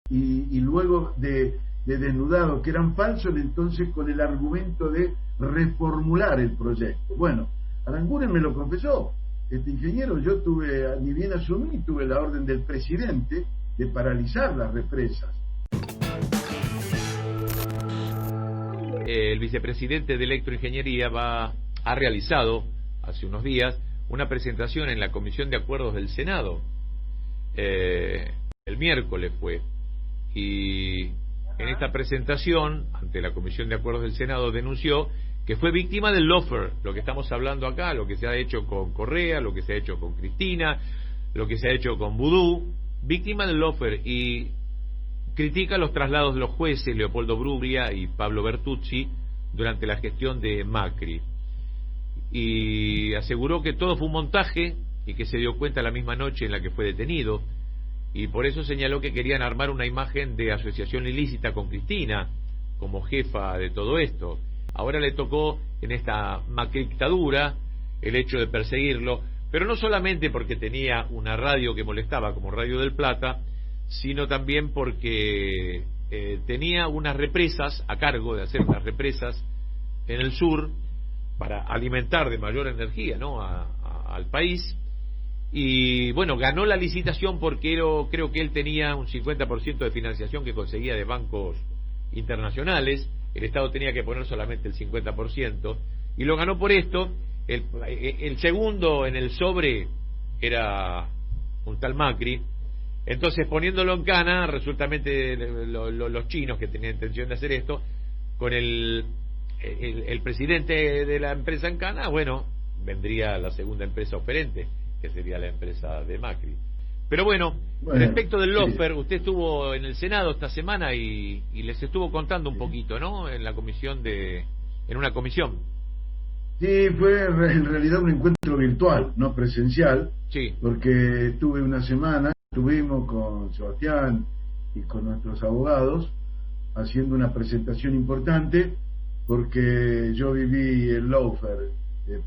y luego de desnudado que eran falsos, entonces con el argumento de reformular el proyecto. Bueno, Aranguren me lo confesó, ingeniero, yo tuve, ni bien asumí, tuve la orden del presidente de paralizar las represas. El vicepresidente de Electroingeniería ha realizado hace unos días una presentación en la Comisión de Acuerdos del Senado. El miércoles fue, y en esta presentación ante la Comisión de Acuerdos del Senado denunció que fue víctima del lawfare, lo que estamos hablando acá, lo que se ha hecho con Correa, lo que se ha hecho con Cristina, lo que se ha hecho con Vudú, víctima del lawfare, y critica los traslados de los jueces Leopoldo Bruglia y Pablo Bertuzzi durante la gestión de Macri, y aseguró que todo fue un montaje y que se dio cuenta la misma noche en la que fue detenido, y por eso señaló que querían armar una imagen de asociación ilícita con Cristina como jefa de todo esto. Ahora le tocó en esta macrictadura el hecho de perseguirlo, pero no solamente porque tenía una radio que molestaba como Radio del Plata, sino también porque tenía unas represas a cargo de hacer unas represas en el sur para alimentar de mayor energía, ¿no?, al país. Y bueno, ganó la licitación porque creo que él tenía un 50% de financiación que conseguía de bancos internacionales. El Estado tenía que poner solamente el 50%, y lo ganó por esto. El segundo en el sobre era un tal Macri. Entonces, poniéndolo en cana, resultamente los chinos que tenían intención de hacer esto, con el presidente de la empresa en cana, bueno, vendría la segunda empresa oferente, que sería la empresa de Macri. Pero bueno, respecto del lawfare, sí, usted estuvo en el Senado esta semana y les estuvo contando un poquito, ¿no?, en la comisión en una comisión. Sí, fue en realidad un encuentro virtual, no presencial, sí, porque tuve una semana, estuvimos con Sebastián y con nuestros abogados haciendo una presentación importante, porque yo viví el lawfare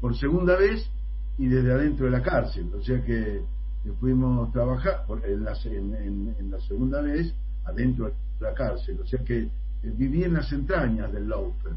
por segunda vez y desde adentro de la cárcel, o sea que fuimos a trabajar en la segunda vez adentro de la cárcel, o sea que viví en las entrañas del lawfare,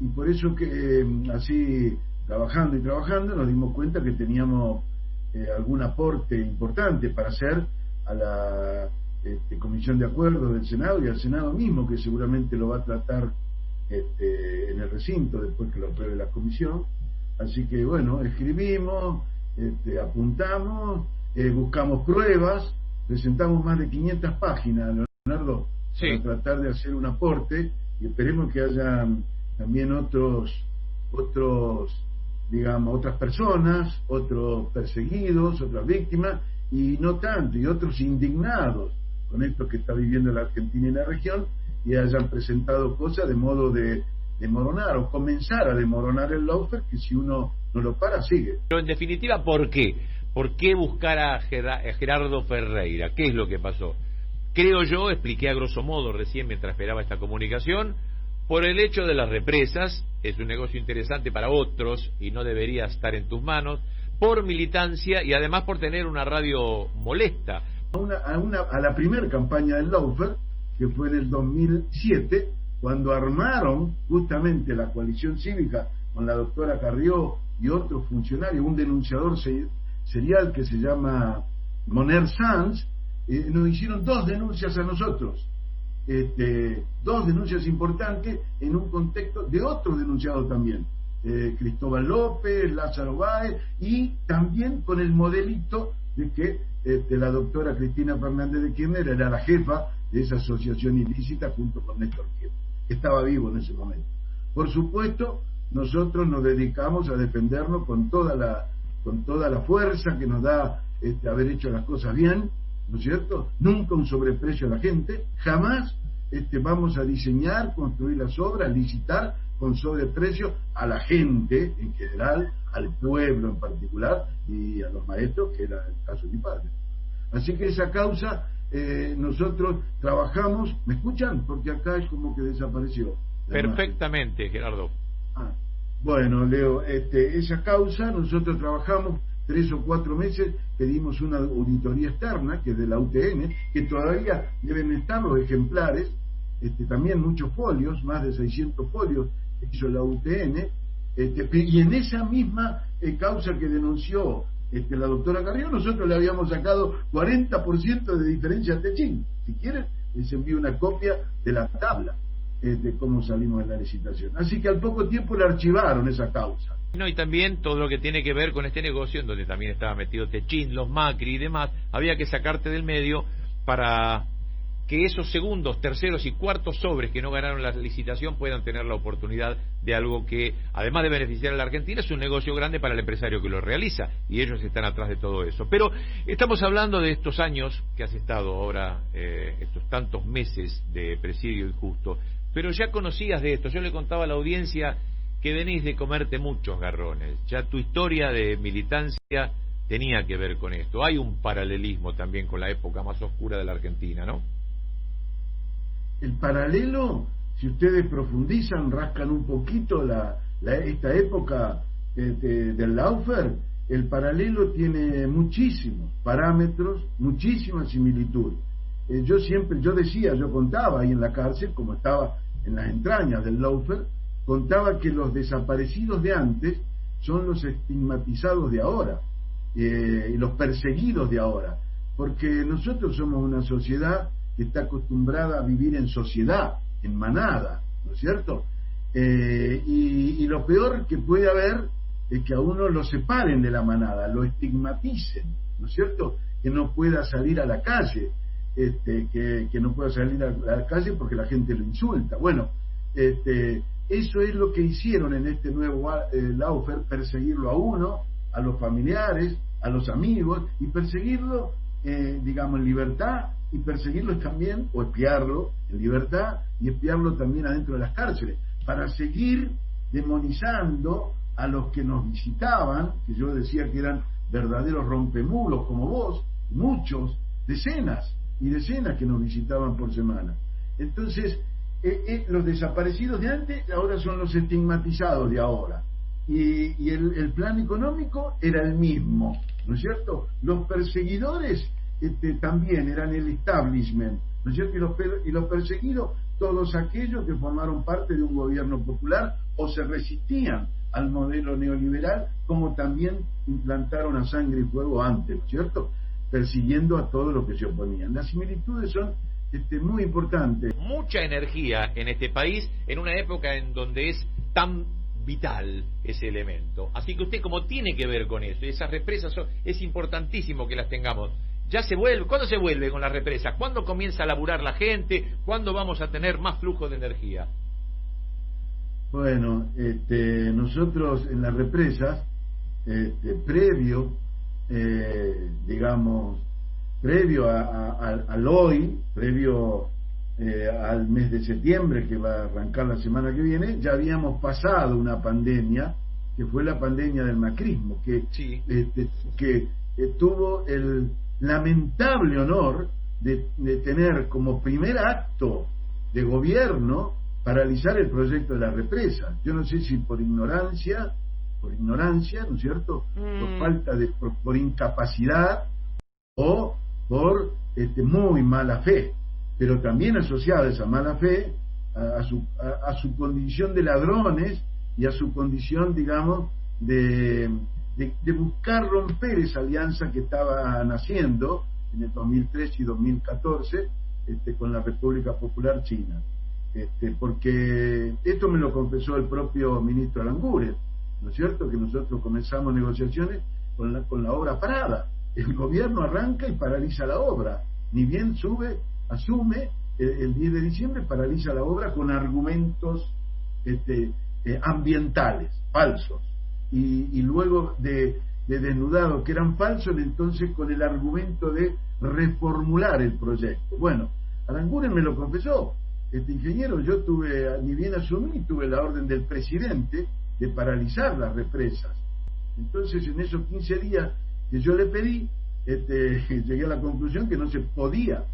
y por eso que así trabajando y trabajando nos dimos cuenta que teníamos algún aporte importante para hacer a la Comisión de Acuerdos del Senado y al Senado mismo, que seguramente lo va a tratar en el recinto después que lo apruebe la comisión. Así que bueno, escribimos, apuntamos, buscamos pruebas, presentamos más de 500 páginas, Leonardo, sí, para tratar de hacer un aporte, y esperemos que haya también otras personas, otros perseguidos, otras víctimas, y no tanto, y otros indignados con esto que está viviendo la Argentina y la región, y hayan presentado cosas de modo de demoronar o comenzar a demoronar el lawfare, que si uno no lo para, sigue. Pero en definitiva, ¿por qué? ¿Por qué buscar a Gerardo Ferreira? ¿Qué es lo que pasó? Creo yo, expliqué a grosso modo recién mientras esperaba esta comunicación, por el hecho de las represas, es un negocio interesante para otros y no debería estar en tus manos, por militancia y además por tener una radio molesta. A la primera campaña del lawfare, que fue en el 2007, cuando armaron justamente la coalición cívica con la doctora Carrió y otros funcionarios, un denunciador serial que se llama Moner Sanz, nos hicieron 2 denuncias a nosotros, 2 denuncias importantes en un contexto de otros denunciados también, Cristóbal López, Lázaro Báez, y también con el modelito de que la doctora Cristina Fernández de Kirchner era la jefa de esa asociación ilícita junto con Néstor Kirchner, que estaba vivo en ese momento. Por supuesto, nosotros nos dedicamos a defendernos con toda la fuerza que nos da haber hecho las cosas bien, ¿no es cierto? Nunca un sobreprecio a la gente, jamás vamos a diseñar, construir las obras, licitar con sobreprecio a la gente en general, al pueblo en particular y a los maestros, que era el caso de mi padre. Así que esa causa nosotros trabajamos. ¿Me escuchan? Porque acá es como que desapareció. Perfectamente, Gerardo. Bueno, Leo, esa causa nosotros trabajamos 3 o 4 meses pedimos una auditoría externa, que es de la UTN, que todavía deben estar los ejemplares, también muchos folios, más de 600 folios que hizo la UTN, y en esa misma causa que denunció la doctora Carrió, nosotros le habíamos sacado 40% de diferencia a Techín. Si quieren, les envío una copia de la tabla de cómo salimos de la licitación. Así que al poco tiempo le archivaron esa causa. No, y también todo lo que tiene que ver con este negocio, en donde también estaba metido Techín, los Macri y demás, había que sacarte del medio para que esos segundos, terceros y cuartos sobres que no ganaron la licitación puedan tener la oportunidad de algo que, además de beneficiar a la Argentina, es un negocio grande para el empresario que lo realiza, y ellos están atrás de todo eso. Pero estamos hablando de estos años que has estado ahora, estos tantos meses de presidio injusto, pero ya conocías de esto. Yo le contaba a la audiencia que venís de comerte muchos garrones, ya tu historia de militancia tenía que ver con esto. Hay un paralelismo también con la época más oscura de la Argentina, ¿no? El paralelo, si ustedes profundizan, rascan un poquito esta época del Laufer, el paralelo tiene muchísimos parámetros, muchísima similitud. Yo contaba ahí en la cárcel, como estaba en las entrañas del Laufer, contaba que los desaparecidos de antes son los estigmatizados de ahora, y los perseguidos de ahora, porque nosotros somos una sociedad que está acostumbrada a vivir en sociedad, en manada, ¿no es cierto? Y lo peor que puede haber es que a uno lo separen de la manada, lo estigmaticen, ¿no es cierto? Que no pueda salir a la calle, que no pueda salir a la calle porque la gente lo insulta. Bueno, eso es lo que hicieron en este nuevo Laufer, perseguirlo a uno, a los familiares, a los amigos, y perseguirlo, digamos, en libertad, y perseguirlo también, o espiarlo en libertad, y espiarlo también adentro de las cárceles, para seguir demonizando a los que nos visitaban, que yo decía que eran verdaderos rompemuros como vos, muchos, decenas y decenas que nos visitaban por semana. Entonces, los desaparecidos de antes ahora son los estigmatizados de ahora, y el plan económico era el mismo, ¿no es cierto? Los perseguidores también eran el establishment, ¿no es cierto? Y los perseguidos, todos aquellos que formaron parte de un gobierno popular o se resistían al modelo neoliberal, como también implantaron a sangre y fuego antes, ¿no es cierto? Persiguiendo a todos los que se oponían. Las similitudes son muy importantes. Mucha energía en este país, en una época en donde es tan vital ese elemento. Así que usted, como tiene que ver con eso, esas represas es importantísimo que las tengamos. Ya se vuelve, ¿cuándo se vuelve con las represas? ¿Cuándo comienza a laburar la gente? ¿Cuándo vamos a tener más flujo de energía? Bueno, nosotros en las represas, previo al hoy, previo al mes de septiembre, que va a arrancar la semana que viene, ya habíamos pasado una pandemia, que fue la pandemia del macrismo, que tuvo el lamentable honor de tener como primer acto de gobierno paralizar el proyecto de la represa. Yo no sé si por ignorancia, ¿no es cierto? Por incapacidad o por muy mala fe, pero también asociada a esa mala fe a su condición de ladrones y a su condición, digamos, de buscar romper esa alianza que estaba naciendo en el 2013 y 2014 con la República Popular China, porque esto me lo confesó el propio ministro Aranguren, ¿no es cierto? Que nosotros comenzamos negociaciones con la obra parada. El gobierno arranca y paraliza la obra, ni bien asume el 10 de diciembre, paraliza la obra con argumentos ambientales falsos, y luego de desnudado que eran falsos, entonces con el argumento de reformular el proyecto. Bueno, Aranguren me lo confesó, ingeniero, yo ni bien asumí, tuve la orden del presidente de paralizar las represas. Entonces, en esos 15 días que yo le pedí, llegué a la conclusión que no se podía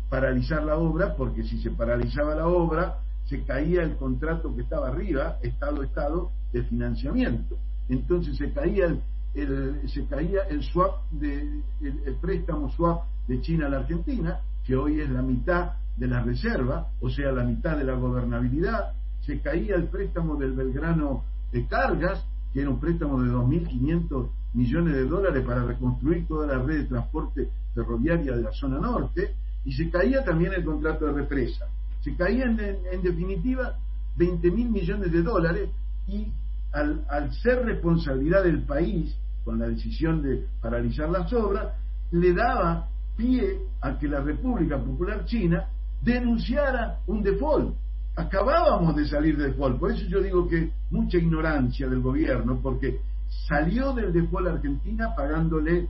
paralizar la obra, porque si se paralizaba la obra, se caía el contrato que estaba arriba, Estado de financiamiento. Entonces se caía se caía el swap el préstamo swap de China a la Argentina, que hoy es la mitad de la reserva, o sea, la mitad de la gobernabilidad. Se caía el préstamo del Belgrano de Cargas, que era un préstamo de 2.500 millones de dólares para reconstruir toda la red de transporte ferroviaria de la zona norte, y se caía también el contrato de represa. Se caían en definitiva 20.000 millones de dólares, y al ser responsabilidad del país con la decisión de paralizar las obras, le daba pie a que la República Popular China denunciara un default. Acabábamos de salir del default, por eso yo digo que mucha ignorancia del gobierno, porque salió del default Argentina pagándole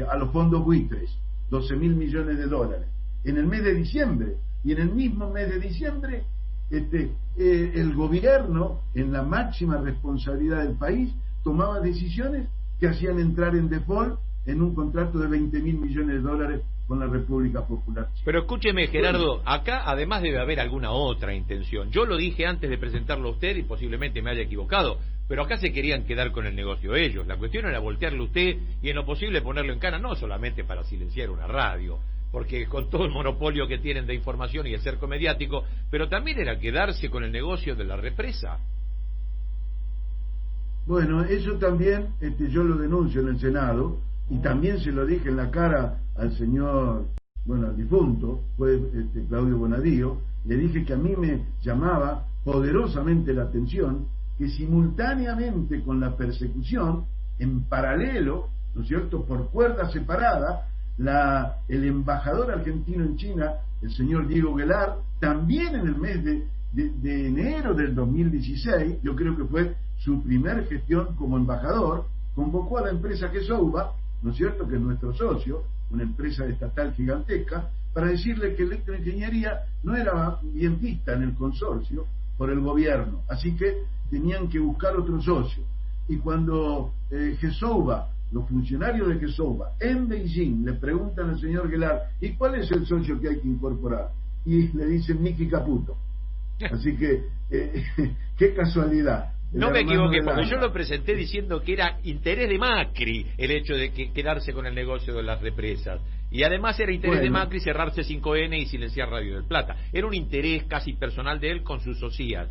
a los fondos buitres 12.000 millones de dólares en el mes de diciembre, y en el mismo mes de diciembre el gobierno, en la máxima responsabilidad del país, tomaba decisiones que hacían entrar en default en un contrato de 20.000 millones de dólares con la República Popular China. Pero escúcheme, Gerardo, acá además debe haber alguna otra intención. Yo lo dije antes de presentarlo a usted y posiblemente me haya equivocado, pero acá se querían quedar con el negocio ellos. La cuestión era voltearle a usted y en lo posible ponerlo en cana, no solamente para silenciar una radio, porque con todo el monopolio que tienen de información y el cerco mediático, pero también era quedarse con el negocio de la represa. Bueno, eso también yo lo denuncio en el Senado, y también se lo dije en la cara al señor, al difunto, fue Claudio Bonadío. Le dije que a mí me llamaba poderosamente la atención que simultáneamente con la persecución, en paralelo, ¿no es cierto?, por cuerda separada, el embajador argentino en China, el señor Diego Guelar, también en el mes de enero del 2016, yo creo que fue su primer gestión como embajador, convocó a la empresa Gesouba, ¿no es cierto?, que es nuestro socio, una empresa estatal gigantesca, para decirle que Electroingeniería no era bien vista en el consorcio por el gobierno, así que tenían que buscar otro socio. Y cuando Gesouba, los funcionarios de Gesouba en Beijing le preguntan al señor Guelar, ¿y cuál es el socio que hay que incorporar? Y le dicen Miki Caputo. Así que, qué casualidad. No me equivoqué, porque yo lo presenté diciendo que era interés de Macri el hecho de quedarse con el negocio de las represas. Y además era interés de Macri cerrarse 5N y silenciar Radio del Plata. Era un interés casi personal de él con sus socias.